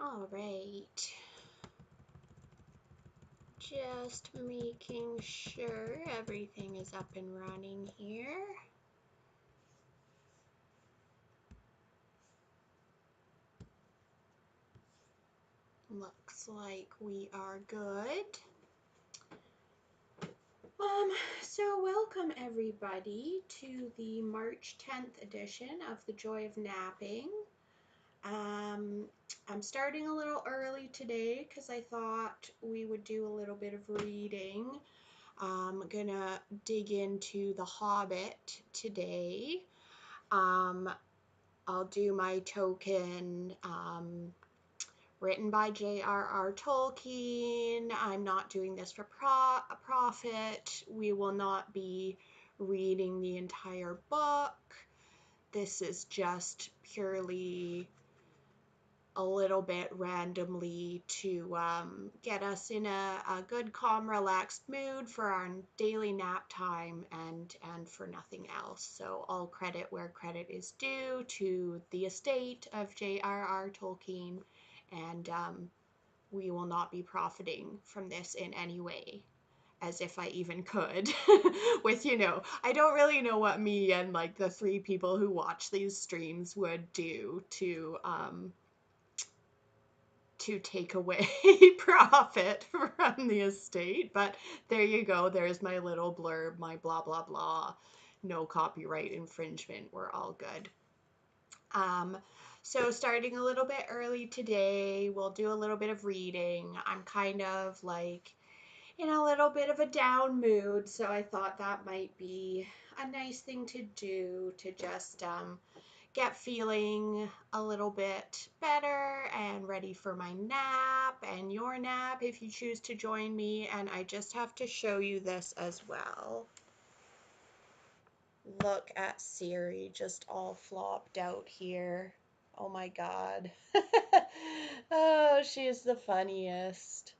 All right. Just making sure everything is up and running here. Looks like we are good. So welcome everybody to the March 10th edition of The Joy of Napping. I'm starting a little early today because I thought we would do a little bit of reading. I'm gonna dig into The Hobbit today. I'll do my token written by J.R.R. Tolkien. I'm not doing this for profit. We will not be reading the entire book. This is just purely a little bit randomly to get us in a good, calm, relaxed mood for our daily nap time and for nothing else. So all credit where credit is due to the estate of J.R.R. Tolkien, and we will not be profiting from this in any way, as if I even could. With, I don't really know what me and like the 3 people who watch these streams would do to take away profit from the estate. But there you go. There's my little blurb, my blah, blah, blah. No copyright infringement. We're all good. So starting a little bit early today, we'll do a little bit of reading. I'm kind of like in a little bit of a down mood, so I thought that might be a nice thing to do to just get feeling a little bit better and ready for my nap and your nap if you choose to join me. And I just have to show you this as well. Look at Siri just all flopped out here. Oh my God. Oh, she is the funniest.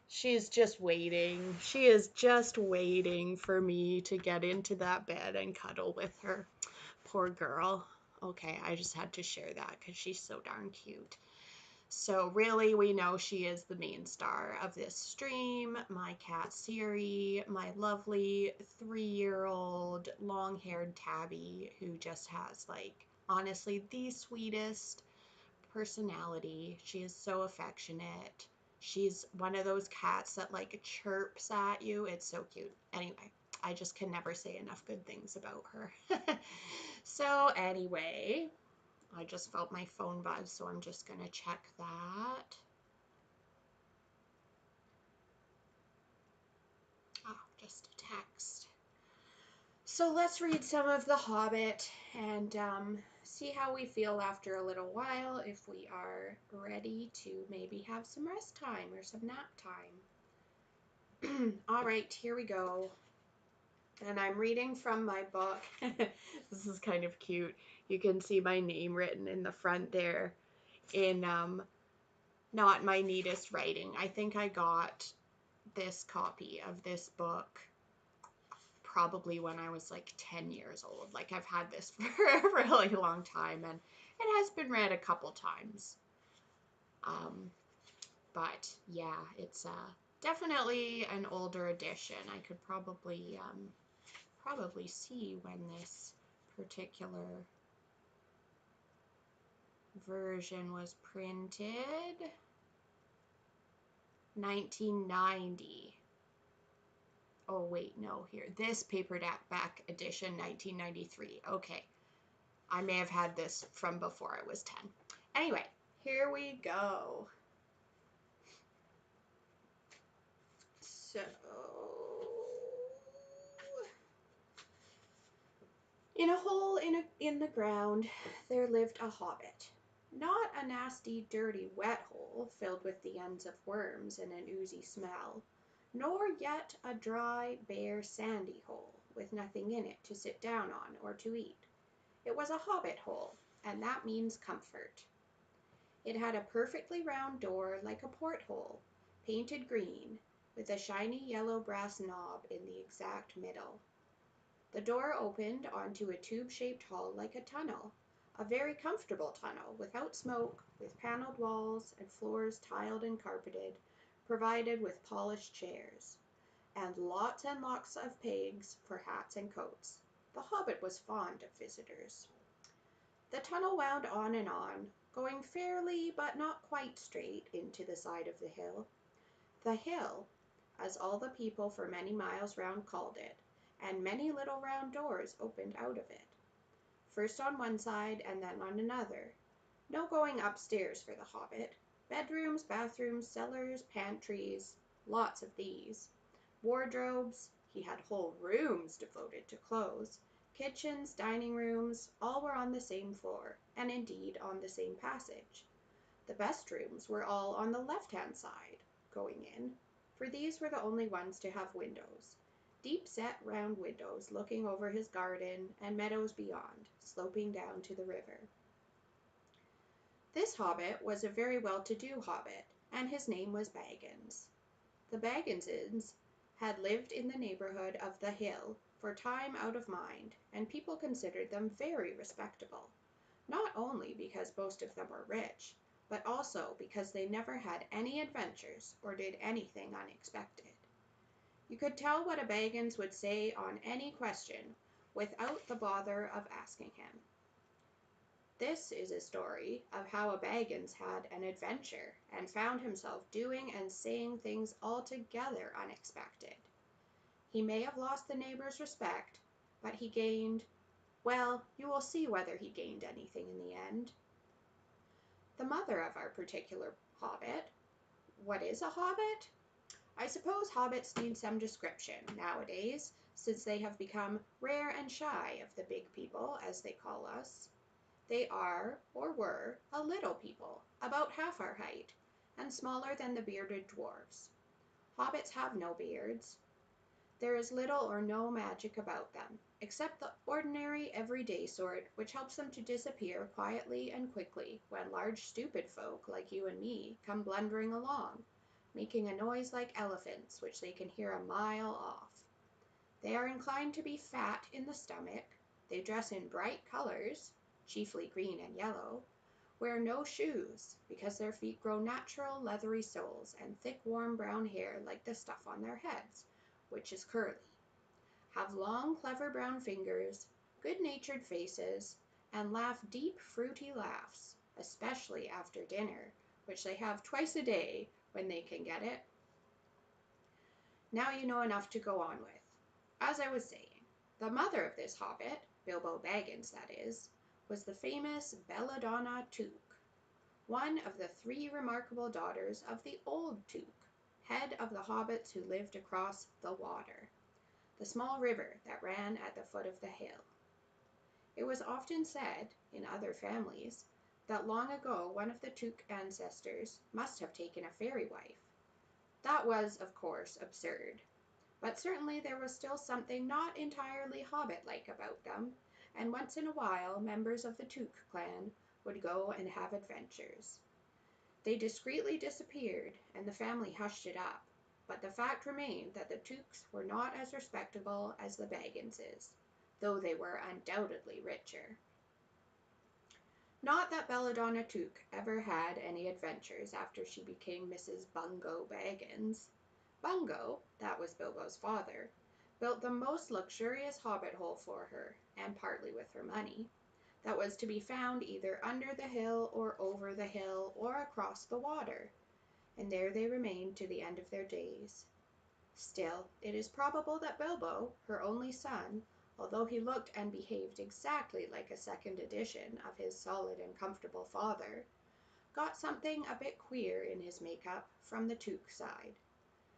She's just waiting. She is just waiting for me to get into that bed and cuddle with her. Poor girl. Okay, I just had to share that because she's so darn cute. So really, we know she is the main star of this stream. My cat Siri, my lovely 3-year-old long-haired tabby who just has like, honestly, the sweetest personality. She is so affectionate. She's one of those cats that like chirps at you. It's so cute. Anyway, I just can never say enough good things about her. So anyway, I just felt my phone buzz, so I'm just gonna check that. Oh, just a text. So let's read some of The Hobbit and see how we feel after a little while, if we are ready to maybe have some rest time or some nap time. All right, here we go. And I'm reading from my book. This is kind of cute. You can see my name written in the front there in not my neatest writing. I think I got this copy of this book probably when I was like 10 years old. Like I've had this for a really long time, and it has been read a couple times. But yeah, it's definitely an older edition. I could probably see when this particular version was printed. 1990. Oh wait, no, here. This paperback edition, 1993. Okay. I may have had this from before I was 10. Anyway, here we go. So, in a hole in the ground, there lived a hobbit. Not a nasty, dirty, wet hole filled with the ends of worms and an oozy smell, nor yet a dry, bare, sandy hole with nothing in it to sit down on or to eat. It was a hobbit hole, and that means comfort. It had a perfectly round door like a porthole, painted green, with a shiny yellow brass knob in the exact middle. The door opened onto a tube-shaped hall like a tunnel, A very comfortable tunnel, without smoke, with paneled walls and floors tiled and carpeted, provided with polished chairs, and lots of pegs for hats and coats. The Hobbit was fond of visitors. The tunnel wound on, going fairly but not quite straight into the side of the hill. The hill, as all the people for many miles round called it, and many little round doors opened out of it, first on one side and then on another. No going upstairs for the Hobbit. Bedrooms, bathrooms, cellars, pantries, lots of these. Wardrobes, he had whole rooms devoted to clothes. Kitchens, dining rooms, all were on the same floor, and indeed on the same passage. The best rooms were all on the left-hand side, going in, for these were the only ones to have windows. Deep-set round windows looking over his garden and meadows beyond, sloping down to the river. This Hobbit was a very well-to-do Hobbit, and his name was Baggins. The Bagginses had lived in the neighborhood of the hill for time out of mind, and people considered them very respectable, not only because most of them were rich, but also because they never had any adventures or did anything unexpected. You could tell what a Baggins would say on any question without the bother of asking him. This is a story of how a Baggins had an adventure and found himself doing and saying things altogether unexpected. He may have lost the neighbors' respect, but he gained, well, you will see whether he gained anything in the end. The mother of our particular Hobbit. What is a Hobbit? I suppose Hobbits need some description nowadays, since they have become rare and shy of the big people, as they call us. They are, or were, a little people, about half our height, and smaller than the bearded dwarfs. Hobbits have no beards. There is little or no magic about them, except the ordinary everyday sort which helps them to disappear quietly and quickly when large stupid folk like you and me come blundering along, making a noise like elephants which they can hear a mile off. They are inclined to be fat in the stomach. They dress in bright colors, chiefly green and yellow, wear no shoes, because their feet grow natural leathery soles and thick warm brown hair like the stuff on their heads, which is curly, have long clever brown fingers, good-natured faces, and laugh deep fruity laughs, especially after dinner, which they have twice a day when they can get it. Now you know enough to go on with. As I was saying, the mother of this Hobbit, Bilbo Baggins that is, was the famous Belladonna Took, one of the 3 remarkable daughters of the old Took, head of the Hobbits who lived across the water, the small river that ran at the foot of the hill. It was often said, in other families, that long ago one of the Took ancestors must have taken a fairy wife. That was, of course, absurd, but certainly there was still something not entirely Hobbit-like about them, and once in a while members of the Took clan would go and have adventures. They discreetly disappeared, and the family hushed it up, but the fact remained that the Tooks were not as respectable as the Bagginses, though they were undoubtedly richer. Not that Belladonna Took ever had any adventures after she became Mrs. Bungo Baggins. Bungo, that was Bilbo's father, built the most luxurious hobbit hole for her, and partly with her money, that was to be found either under the hill or over the hill or across the water, and there they remained to the end of their days. Still, it is probable that Bilbo, her only son, although he looked and behaved exactly like a second edition of his solid and comfortable father, got something a bit queer in his make-up from the Took side,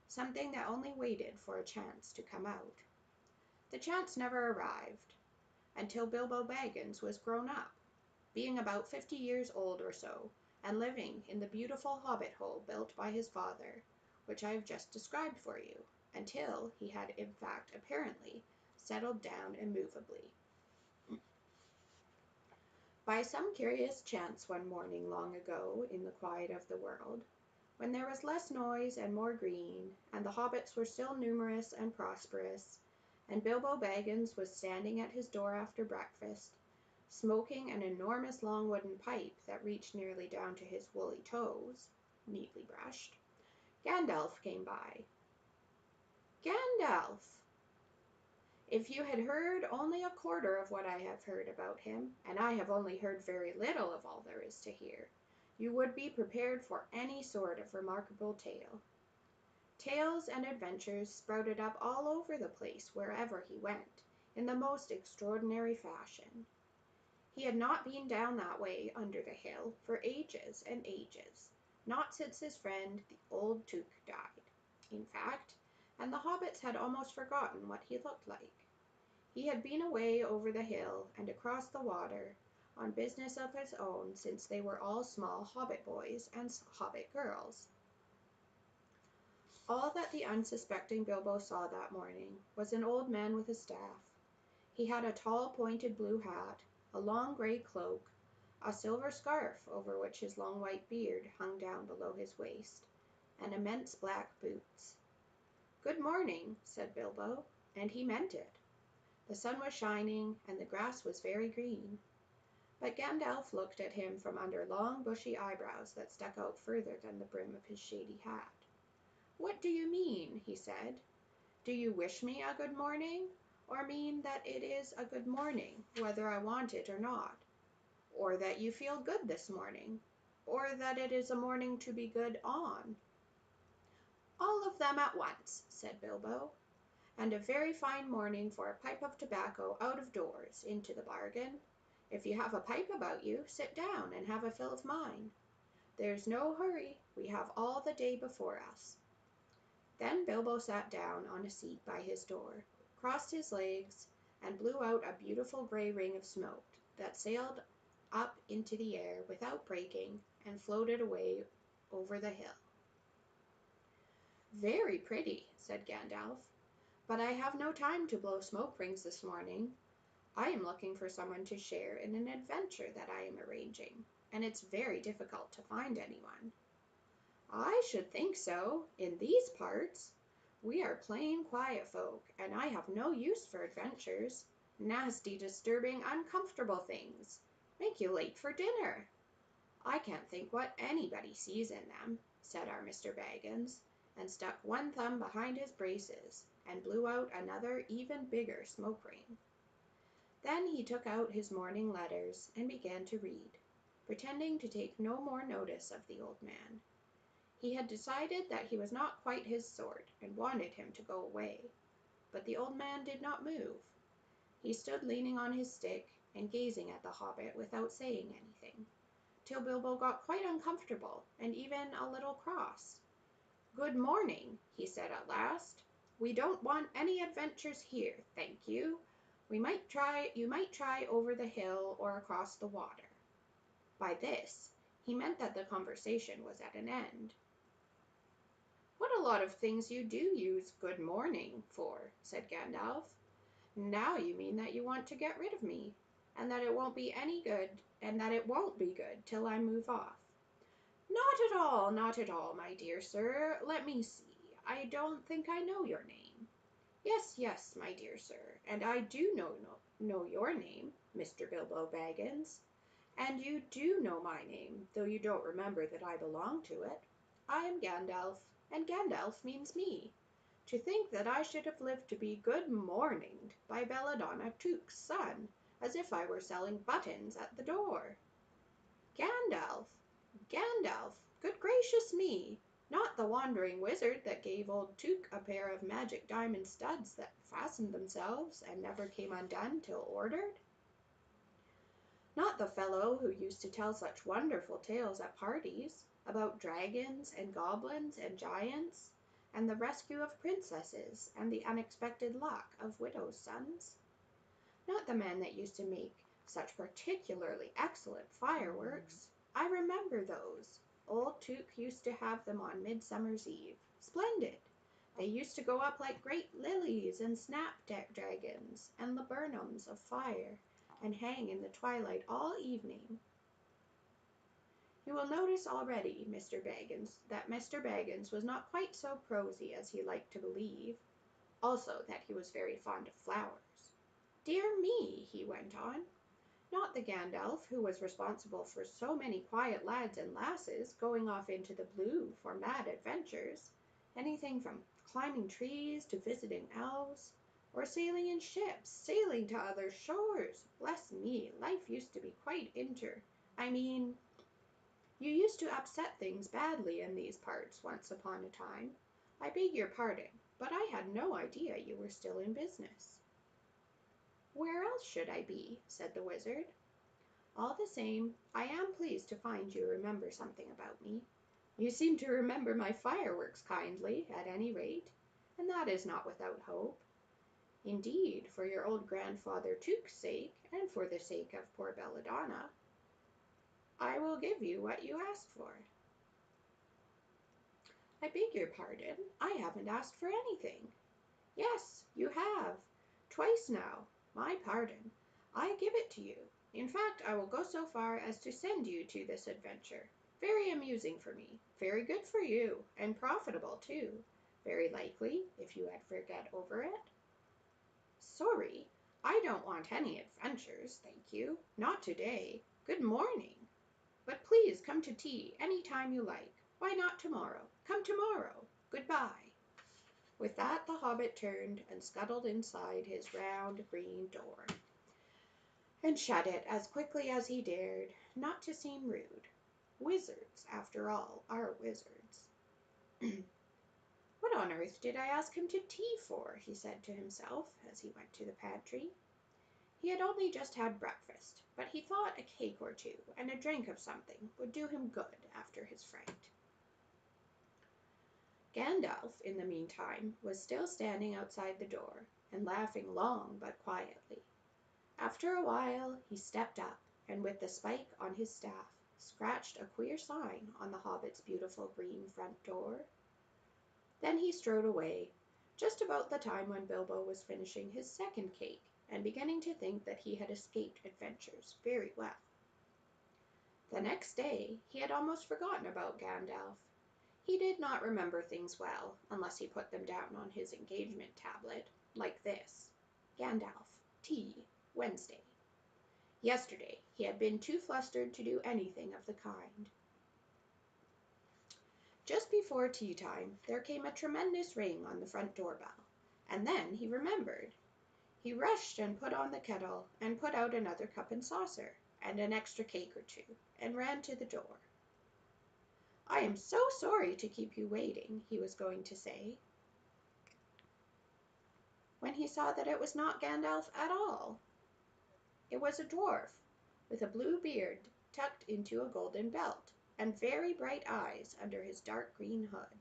something that only waited for a chance to come out. The chance never arrived, until Bilbo Baggins was grown up, being about 50 years old or so, and living in the beautiful hobbit hole built by his father, which I have just described for you, until he had in fact apparently settled down immovably. By some curious chance one morning long ago in the quiet of the world, when there was less noise and more green, and the hobbits were still numerous and prosperous, and Bilbo Baggins was standing at his door after breakfast, smoking an enormous long wooden pipe that reached nearly down to his woolly toes, neatly brushed, Gandalf came by. Gandalf! If you had heard only a quarter of what I have heard about him, and I have only heard very little of all there is to hear, you would be prepared for any sort of remarkable tale. Tales and adventures sprouted up all over the place wherever he went, in the most extraordinary fashion. He had not been down that way under the hill for ages and ages, not since his friend the old Took died, in fact, and the hobbits had almost forgotten what he looked like. He had been away over the hill and across the water on business of his own since they were all small hobbit boys and hobbit girls. All that the unsuspecting Bilbo saw that morning was an old man with a staff. He had a tall pointed blue hat, a long grey cloak, a silver scarf over which his long white beard hung down below his waist, and immense black boots. "Good morning," said Bilbo, and he meant it. The sun was shining, and the grass was very green. But Gandalf looked at him from under long bushy eyebrows that stuck out further than the brim of his shady hat. "What do you mean?" he said. "Do you wish me a good morning, or mean that it is a good morning, whether I want it or not? Or that you feel good this morning, or that it is a morning to be good on?" "All of them at once," said Bilbo, "and a very fine morning for a pipe of tobacco out of doors, into the bargain. If you have a pipe about you, sit down and have a fill of mine. There's no hurry, we have all the day before us." Then Bilbo sat down on a seat by his door, crossed his legs, and blew out a beautiful grey ring of smoke that sailed up into the air without breaking and floated away over the hill. "Very pretty," said Gandalf, "but I have no time to blow smoke rings this morning. I am looking for someone to share in an adventure that I am arranging, and it's very difficult to find anyone." "I should think so, in these parts. We are plain quiet folk, and I have no use for adventures. Nasty, disturbing, uncomfortable things. Make you late for dinner. I can't think what anybody sees in them," said our Mr. Baggins, and stuck one thumb behind his braces, and blew out another even bigger smoke ring. Then he took out his morning letters and began to read, pretending to take no more notice of the old man. He had decided that he was not quite his sort, and wanted him to go away. But the old man did not move. He stood leaning on his stick and gazing at the hobbit without saying anything, till Bilbo got quite uncomfortable and even a little cross. "Good morning," he said at last. "We don't want any adventures here, thank you. You might try over the hill or across the water." By this he meant that the conversation was at an end. "What a lot of things you do use 'good morning' for," said Gandalf. "Now you mean that you want to get rid of me, and that it won't be any good, and that it won't be good till I move off." "Not at all, not at all, my dear sir. Let me see. I don't think I know your name." "Yes, yes, my dear sir, and I do know your name, Mr. Bilbo Baggins. And you do know my name, though you don't remember that I belong to it. I am Gandalf, and Gandalf means me. To think that I should have lived to be good morninged by Belladonna Took's son, as if I were selling buttons at the door. Gandalf! Gandalf! Good gracious me! Not the wandering wizard that gave old Took a pair of magic diamond studs that fastened themselves and never came undone till ordered? Not the fellow who used to tell such wonderful tales at parties, about dragons and goblins and giants, and the rescue of princesses and the unexpected luck of widows' sons? Not the man that used to make such particularly excellent fireworks. I remember those. Old Took used to have them on Midsummer's Eve. Splendid! They used to go up like great lilies and snapdragons and laburnums of fire, and hang in the twilight all evening. You will notice already, that Mr. Baggins was not quite so prosy as he liked to believe, also that he was very fond of flowers. "Dear me," he went on, Not the Gandalf who was responsible for so many quiet lads and lasses going off into the blue for mad adventures, anything from climbing trees to visiting elves, or sailing in ships, sailing to other shores. Bless me, life used to be quite I mean, you used to upset things badly in these parts once upon a time. I beg your pardon, but I had no idea you were still in business." "Where else should I be?" said the Wizard. "All the same, I am pleased to find you remember something about me. You seem to remember my fireworks kindly, at any rate, and that is not without hope. Indeed, for your old grandfather Tuke's sake, and for the sake of poor Belladonna, I will give you what you asked for." "I beg your pardon, I haven't asked for anything." "Yes, you have. Twice now. My pardon. I give it to you. In fact, I will go so far as to send you to this adventure. Very amusing for me, very good for you, and profitable too. Very likely, if you ever get over it." "Sorry, I don't want any adventures, thank you. Not today. Good morning. But please come to tea any time you like. Why not tomorrow? Come tomorrow. Goodbye." With that the hobbit turned and scuttled inside his round green door, and shut it as quickly as he dared, not to seem rude. Wizards, after all, are wizards. "What on earth did I ask him to tea for?" he said to himself as he went to the pantry. He had only just had breakfast, but he thought a cake or two and a drink of something would do him good after his fright. Gandalf, in the meantime, was still standing outside the door, and laughing long but quietly. After a while he stepped up, and with the spike on his staff, scratched a queer sign on the hobbit's beautiful green front door. Then he strode away, just about the time when Bilbo was finishing his second cake, and beginning to think that he had escaped adventures very well. The next day he had almost forgotten about Gandalf. He did not remember things well, unless he put them down on his engagement tablet, like this: Gandalf, tea, Wednesday. Yesterday he had been too flustered to do anything of the kind. Just before tea time there came a tremendous ring on the front doorbell, and then he remembered. He rushed and put on the kettle, and put out another cup and saucer, and an extra cake or two, and ran to the door. "I am so sorry to keep you waiting," he was going to say, when he saw that it was not Gandalf at all. It was a dwarf, with a blue beard tucked into a golden belt, and very bright eyes under his dark green hood.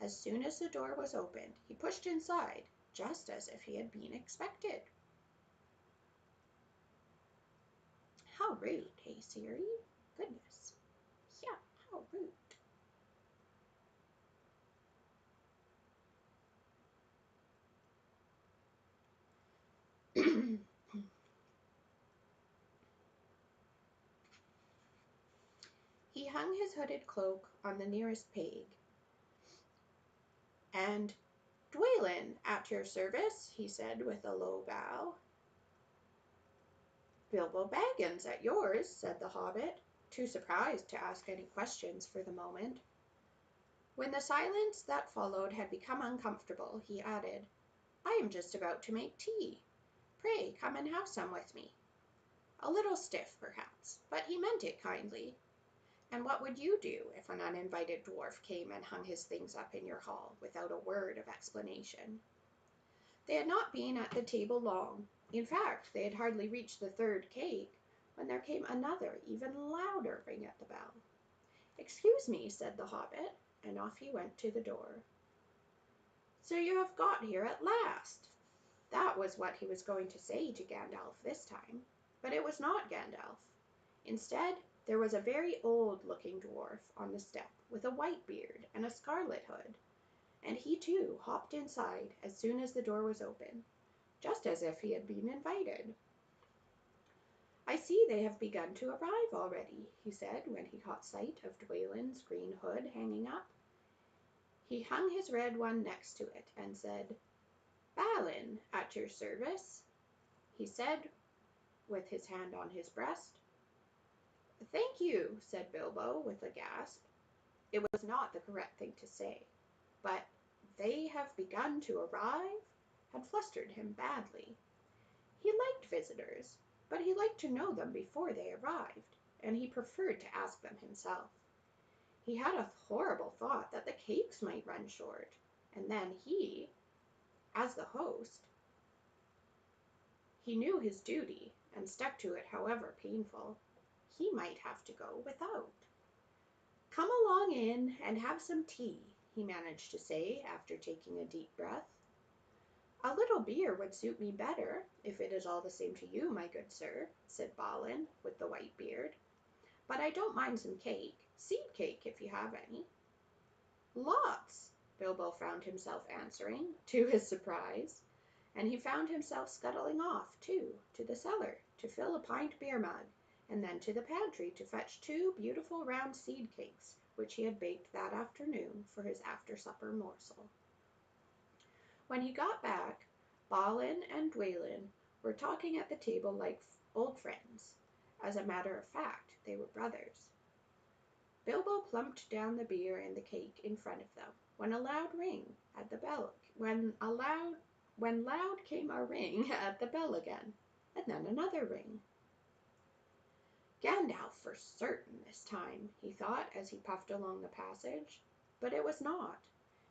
As soon as the door was opened, he pushed inside, just as if he had been expected. How rude, hey Siri? Goodness. Yeah, how rude. He hung his hooded cloak on the nearest peg, and "Dwalin, at your service," he said with a low bow. "Bilbo Baggins at yours," said the hobbit, too surprised to ask any questions for the moment. When the silence that followed had become uncomfortable, he added, "I am just about to make tea. Pray come and have some with me." A little stiff, perhaps, but he meant it kindly. And what would you do if an uninvited dwarf came and hung his things up in your hall without a word of explanation? They had not been at the table long. In fact, they had hardly reached the third cake when there came another, even louder ring at the bell. "Excuse me," said the hobbit, and off he went to the door. "So you have got here at last!" That was what he was going to say to Gandalf this time, but it was not Gandalf. Instead, there was a very old-looking dwarf on the step with a white beard and a scarlet hood, and he too hopped inside as soon as the door was open, just as if he had been invited. "I see they have begun to arrive already," he said when he caught sight of Dwalin's green hood hanging up. He hung his red one next to it and said, "Balin, at your service," he said with his hand on his breast. "Thank you," said Bilbo with a gasp. It was not the correct thing to say, but "they have begun to arrive" had flustered him badly. He liked visitors, but he liked to know them before they arrived, and he preferred to ask them himself. He had a horrible thought that the cakes might run short, and then he, as the host, he knew his duty and stuck to it however painful. He might have to go without. "Come along in and have some tea," he managed to say after taking a deep breath. "A little beer would suit me better, if it is all the same to you, my good sir," said Balin with the white beard. "But I don't mind some cake, seed cake if you have any." "Lots," Bilbo found himself answering, to his surprise, and he found himself scuttling off, too, to the cellar to fill a pint beer mug, and then to the pantry to fetch 2 beautiful round seed cakes which he had baked that afternoon for his after-supper morsel. When he got back, Balin and Dwalin were talking at the table like old friends. As a matter of fact, they were brothers. Bilbo plumped down the beer and the cake in front of them when loud came a ring at the bell again, and then another ring. Gandalf for certain this time, he thought as he puffed along the passage, but it was not.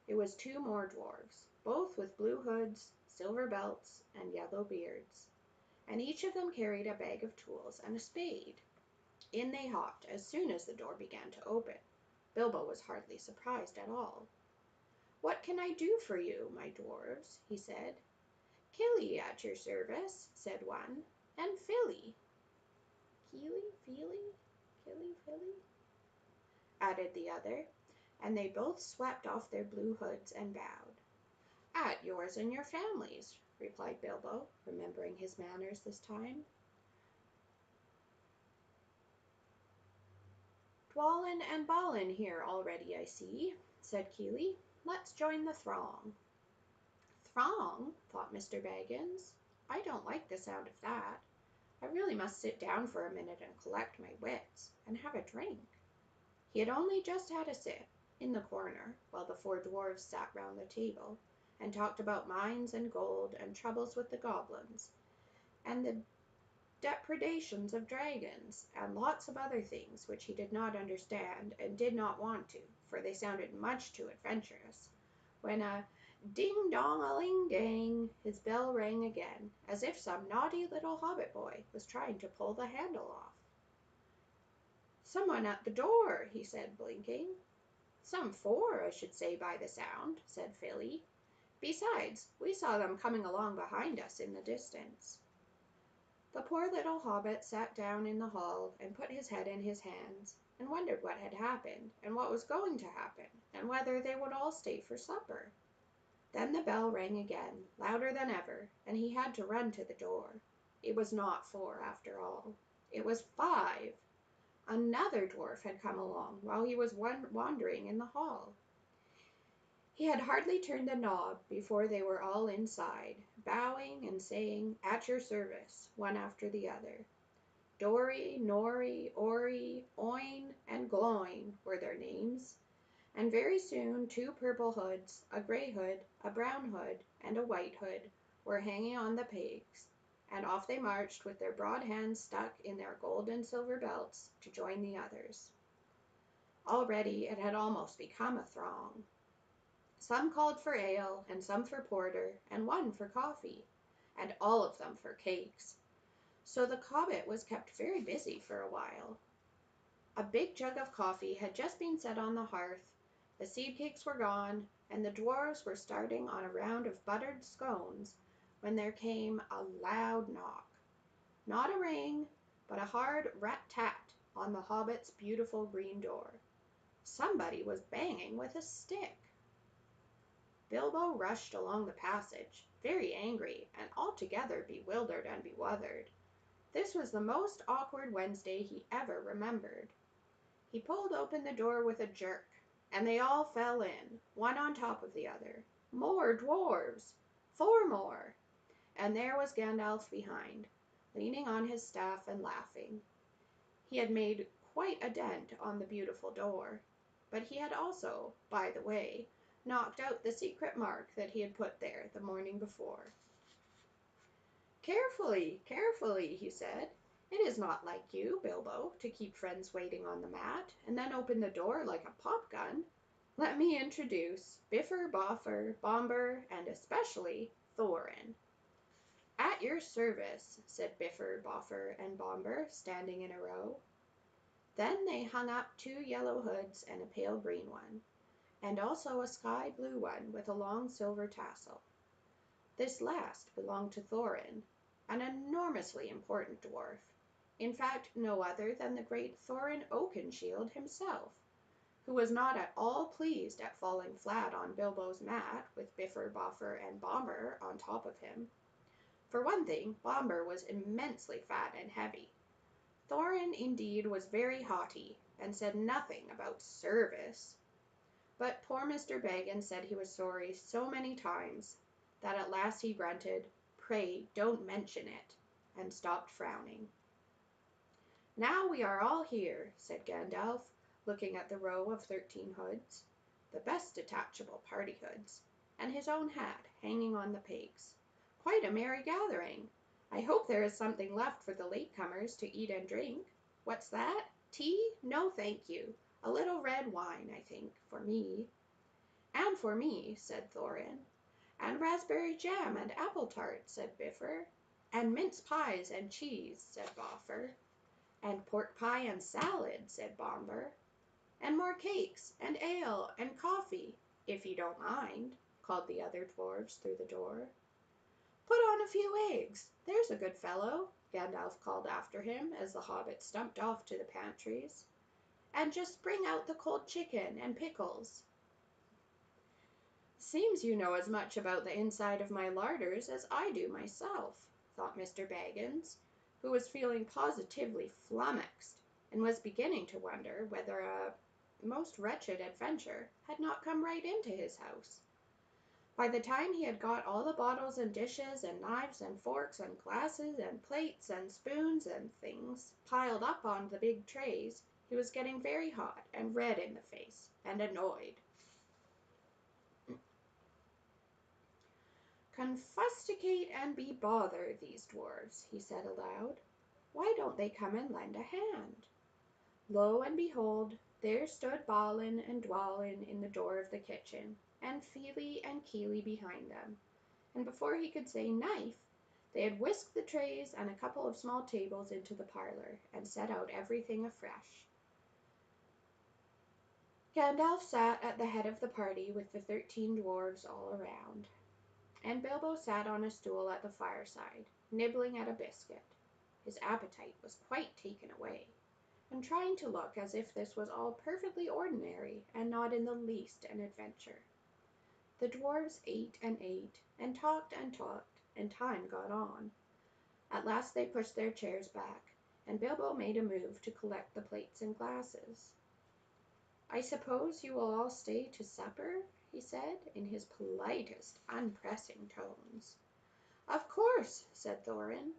It was 2 more dwarfs, both with blue hoods, silver belts, and yellow beards, and each of them carried a bag of tools and a spade. In they hopped as soon as the door began to open. Bilbo was hardly surprised at all. "What can I do for you, my dwarfs?" he said. "Killy at your service," said one, "and Filly." "Keely, Feely, Killy, Filly," added the other, and they both swept off their blue hoods and bowed. "At yours and your family's," replied Bilbo, remembering his manners this time. "Dwalin and Balin here already, I see," said Keely. "Let's join the throng." "Throng?" thought Mr. Baggins. "I don't like the sound of that. I really must sit down for a minute and collect my wits, and have a drink." He had only just had a sip, in the corner, while the 4 dwarfs sat round the table, and talked about mines and gold and troubles with the goblins, and the depredations of dragons, and lots of other things which he did not understand and did not want to, for they sounded much too adventurous, when a ding-dong-a-ling-dang, his bell rang again, as if some naughty little hobbit boy was trying to pull the handle off. "Someone at the door," he said, blinking. "Some 4, I should say by the sound," said Filly. "Besides, we saw them coming along behind us in the distance." The poor little hobbit sat down in the hall and put his head in his hands, and wondered what had happened, and what was going to happen, and whether they would all stay for supper. Then the bell rang again, louder than ever, and he had to run to the door. It was not 4 after all. It was 5. Another dwarf had come along while he was wandering in the hall. He had hardly turned the knob before they were all inside, bowing and saying, "At your service," one after the other. Dori, Nori, Ori, Oin, and Gloin were their names, and very soon 2 purple hoods, a grey hood, a brown hood, and a white hood were hanging on the pegs, and off they marched with their broad hands stuck in their gold and silver belts to join the others. Already it had almost become a throng. Some called for ale, and some for porter, and one for coffee, and all of them for cakes. So the hobbit was kept very busy for a while. A big jug of coffee had just been set on the hearth, the seed cakes were gone, and the dwarfs were starting on a round of buttered scones, when there came a loud knock. Not a ring, but a hard rat-tat on the hobbit's beautiful green door. Somebody was banging with a stick. Bilbo rushed along the passage, very angry and altogether bewildered and bewuthered. This was the most awkward Wednesday he ever remembered. He pulled open the door with a jerk, and they all fell in, one on top of the other. More dwarfs! 4 more! And there was Gandalf behind, leaning on his staff and laughing. He had made quite a dent on the beautiful door, but he had also, by the way, knocked out the secret mark that he had put there the morning before. "Carefully, carefully," he said. "It is not like you, Bilbo, to keep friends waiting on the mat, and then open the door like a pop gun. Let me introduce Biffer, Boffer, Bomber, and especially Thorin." "At your service," said Biffer, Boffer, and Bomber, standing in a row. Then they hung up 2 yellow hoods and a pale green one, and also a sky blue one with a long silver tassel. This last belonged to Thorin, an enormously important dwarf, in fact no other than the great Thorin Oakenshield himself, who was not at all pleased at falling flat on Bilbo's mat with Biffer, Boffer, and Bomber on top of him. For one thing, Bomber was immensely fat and heavy. Thorin, indeed, was very haughty, and said nothing about service. But poor Mr. Baggins said he was sorry so many times that at last he grunted, "Pray don't mention it," and stopped frowning. "Now we are all here," said Gandalf, looking at the row of 13 hoods, the best detachable party hoods, and his own hat hanging on the pegs. "Quite a merry gathering. I hope there is something left for the latecomers to eat and drink. What's that? Tea? No, thank you. A little red wine, I think, for me." "And for me," said Thorin. "And raspberry jam and apple tart," said Biffer. "And mince pies and cheese," said Boffer. "And pork pie and salad," said Bomber. "And more cakes, and ale, and coffee, if you don't mind," called the other dwarfs through the door. "Put on a few eggs, there's a good fellow," Gandalf called after him as the hobbit stumped off to the pantries. "And just bring out the cold chicken and pickles." "Seems you know as much about the inside of my larders as I do myself," thought Mr. Baggins, who was feeling positively flummoxed, and was beginning to wonder whether a most wretched adventure had not come right into his house. By the time he had got all the bottles and dishes and knives and forks and glasses and plates and spoons and things piled up on the big trays, he was getting very hot and red in the face and annoyed. "Confusticate and be bothered, these dwarfs," he said aloud. "Why don't they come and lend a hand?" Lo and behold, there stood Balin and Dwalin in the door of the kitchen, and Fili and Kili behind them, and before he could say knife, they had whisked the trays and a couple of small tables into the parlor, and set out everything afresh. Gandalf sat at the head of the party with the 13 dwarfs all around, and Bilbo sat on a stool at the fireside, nibbling at a biscuit. His appetite was quite taken away, and trying to look as if this was all perfectly ordinary and not in the least an adventure. The dwarfs ate, and talked, and time got on. At last they pushed their chairs back, and Bilbo made a move to collect the plates and glasses. "I suppose you will all stay to supper?" he said, in his politest, unpressing tones. "Of course," said Thorin.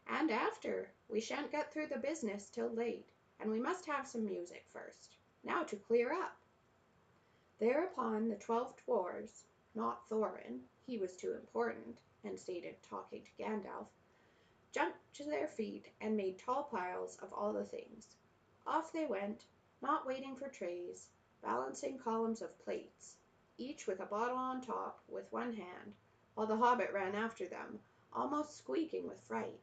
"And after. We shan't get through the business till late, and we must have some music first. Now to clear up." Thereupon the 12 dwarfs, not Thorin, he was too important, and stayed talking to Gandalf, jumped to their feet and made tall piles of all the things. Off they went, not waiting for trays, balancing columns of plates, each with a bottle on top, with one hand, while the hobbit ran after them, almost squeaking with fright.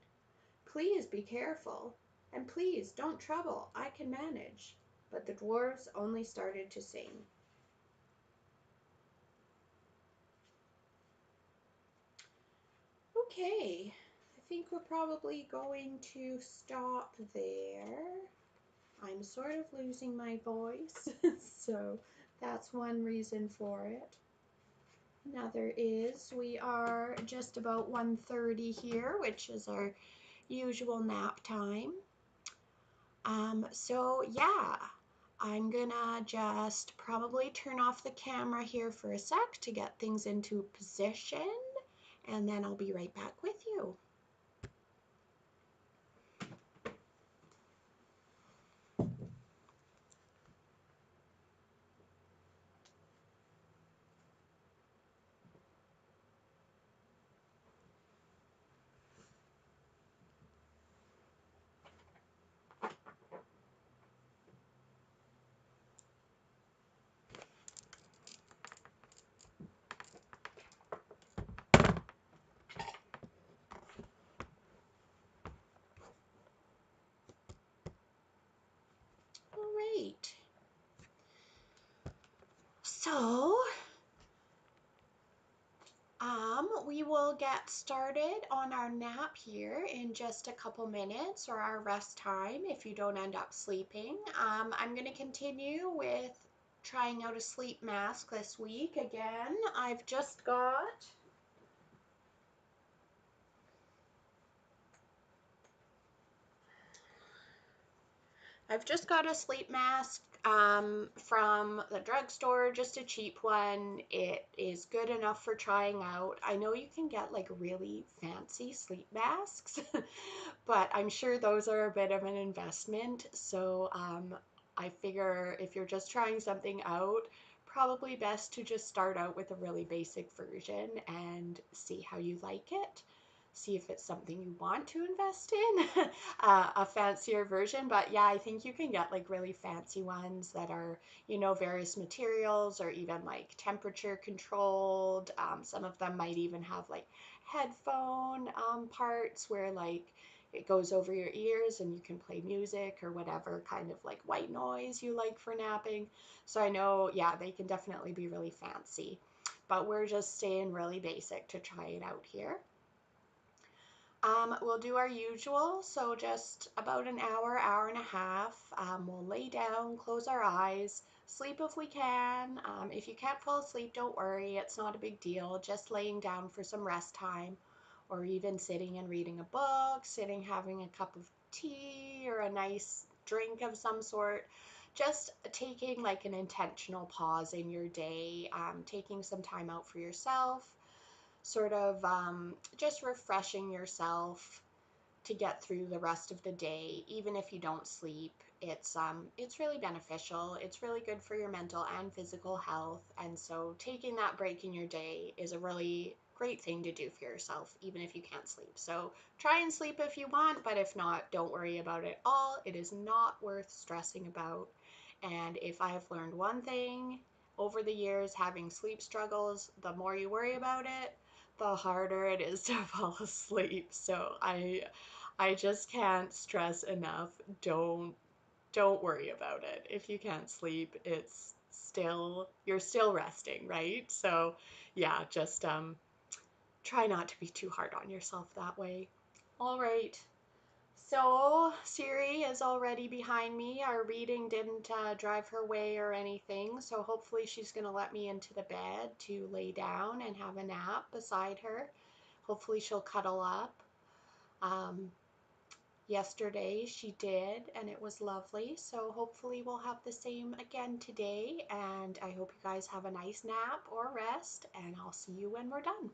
"Please be careful, and please don't trouble, I can manage." But the dwarfs only started to sing. Okay, I think we're probably going to stop there. I'm sort of losing my voice, so that's one reason for it. Another is we are just about 1:30 here, which is our usual nap time. So yeah, I'm gonna just probably turn off the camera here for a sec to get things into position, and then I'll be right back with you. So, we will get started on our nap here in just a couple minutes, or our rest time if you don't end up sleeping. I'm going to continue with trying out a sleep mask this week. Again, I've just got a sleep mask from the drugstore, just a cheap one. It is good enough for trying out. I know you can get like really fancy sleep masks, but I'm sure those are a bit of an investment. So I figure if you're just trying something out, probably best to just start out with a really basic version and see how you like it. See if it's something you want to invest in, a fancier version. But yeah, I think you can get like really fancy ones that are, various materials or even like temperature controlled. Some of them might even have like headphone parts where like it goes over your ears and you can play music or whatever kind of like white noise you like for napping. So I know, yeah, they can definitely be really fancy, but we're just staying really basic to try it out here. We'll do our usual, so just about an hour, hour and a half. We'll lay down, close our eyes, sleep if we can. If you can't fall asleep, don't worry, it's not a big deal. Just laying down for some rest time, or even sitting and reading a book, sitting having a cup of tea or a nice drink of some sort. Just taking like an intentional pause in your day, taking some time out for yourself, sort of just refreshing yourself to get through the rest of the day. Even if you don't sleep, it's really beneficial. It's really good for your mental and physical health, and so taking that break in your day is a really great thing to do for yourself, even if you can't sleep. So try and sleep if you want, but if not, don't worry about it all. It is not worth stressing about. And if I have learned one thing over the years having sleep struggles, the more you worry about it, the harder it is to fall asleep. So I just can't stress enough. Don't worry about it. If you can't sleep, you're still resting, right? So yeah, just try not to be too hard on yourself that way. All right. So Siri is already behind me. Our reading didn't drive her way or anything, so hopefully she's going to let me into the bed to lay down and have a nap beside her. Hopefully she'll cuddle up. Um, Yesterday she did, and it was lovely. So hopefully we'll have the same again today. And I hope you guys have a nice nap or rest, and I'll see you when we're done.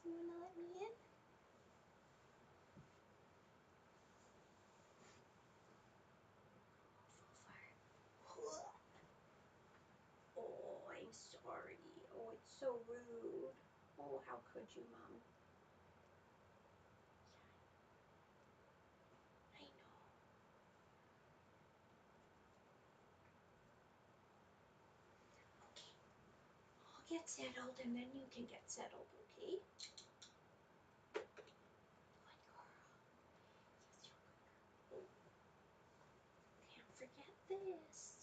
Do you want to let me in? Oh, I'm sorry. Oh, it's so rude. Oh, how could you, Mom? I know. Okay, I'll get settled and then you can get settled, okay? Good girl. Yes, you're good girl. Can't forget this.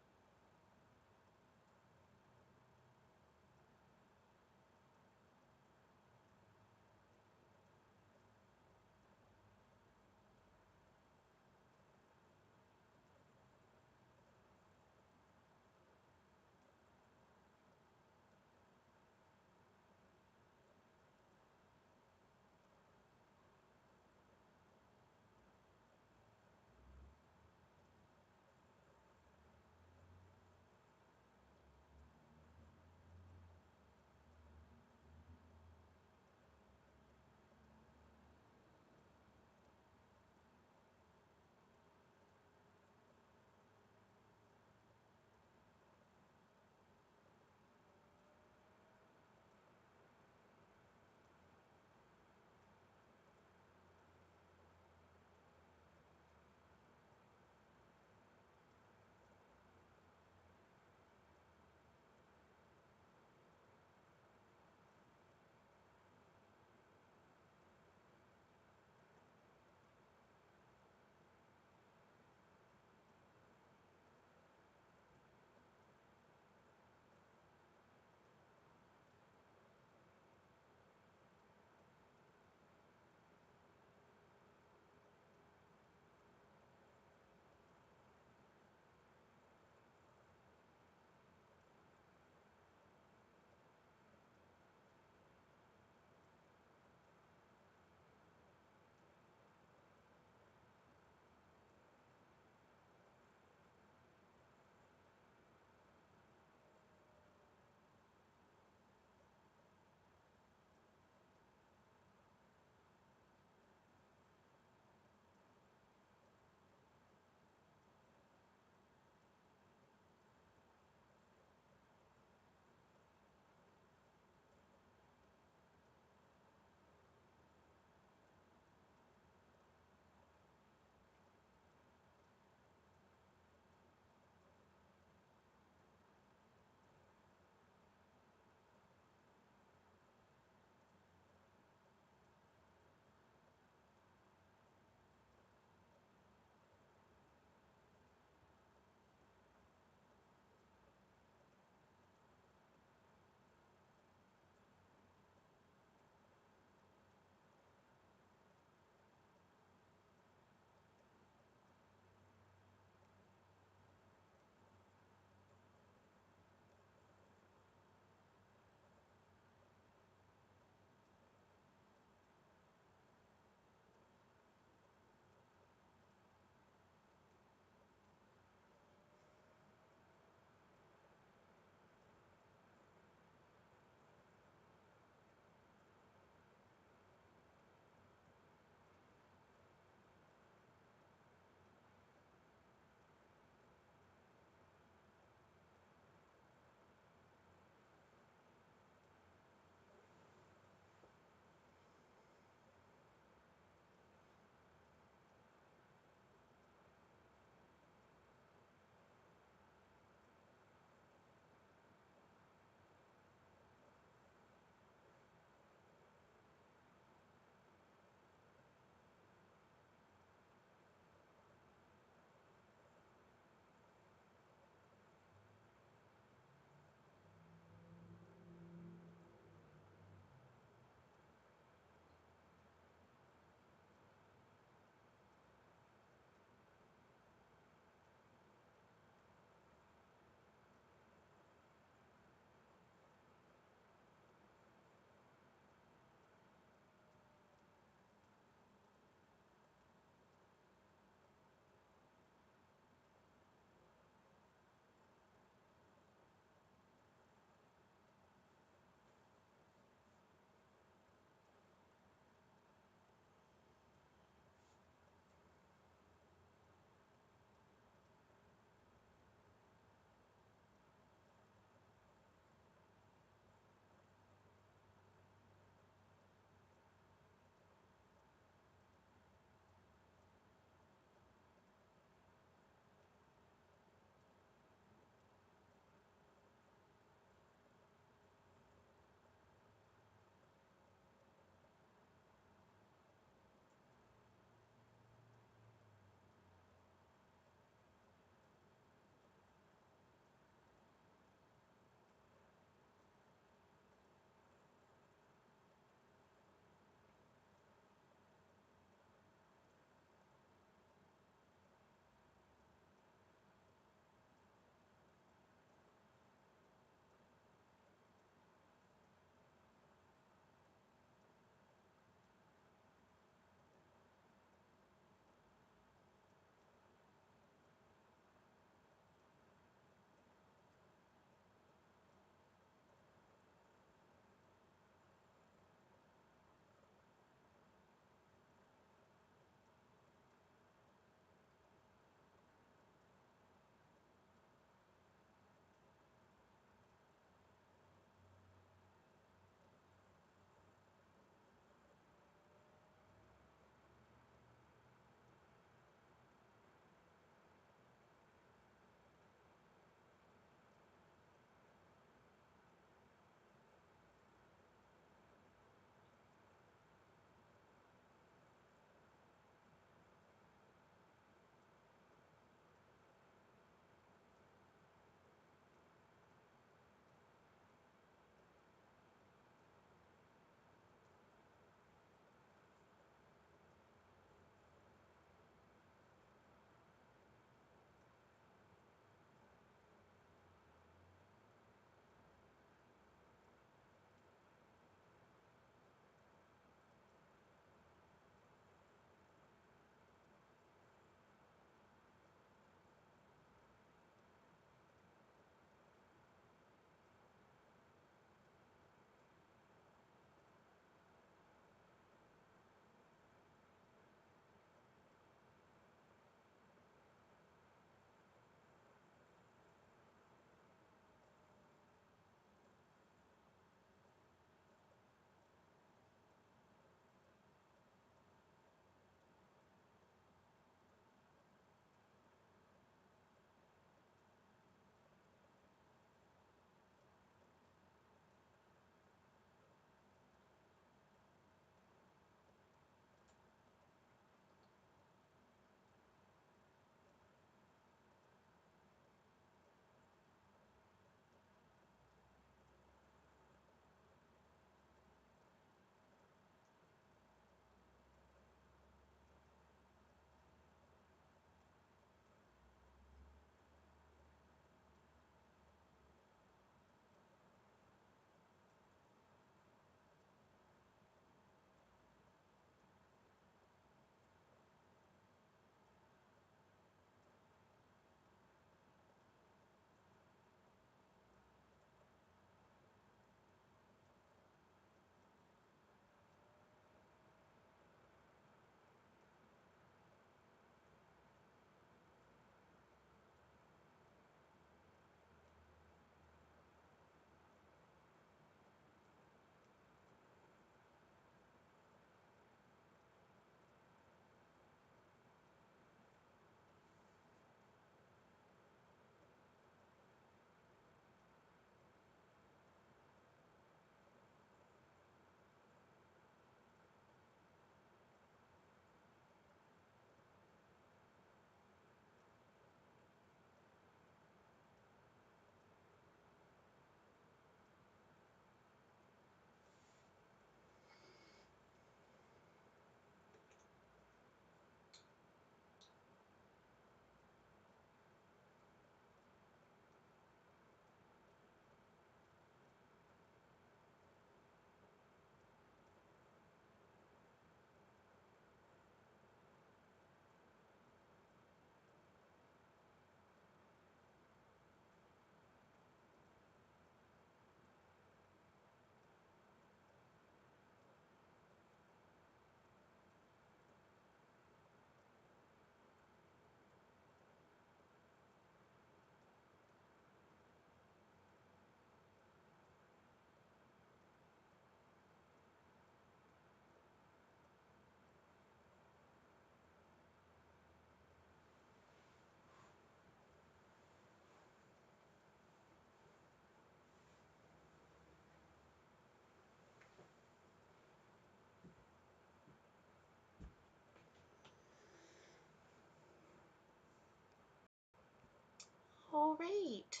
All right.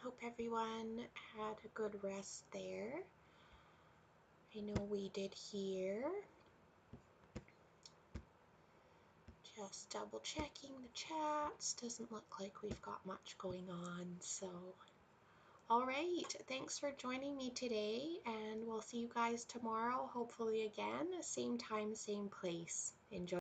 Hope everyone had a good rest there. I know we did here. Just double checking the chats. Doesn't look like we've got much going on, so. All right, thanks for joining me today, and we'll see you guys tomorrow, hopefully again, same time, same place. Enjoy.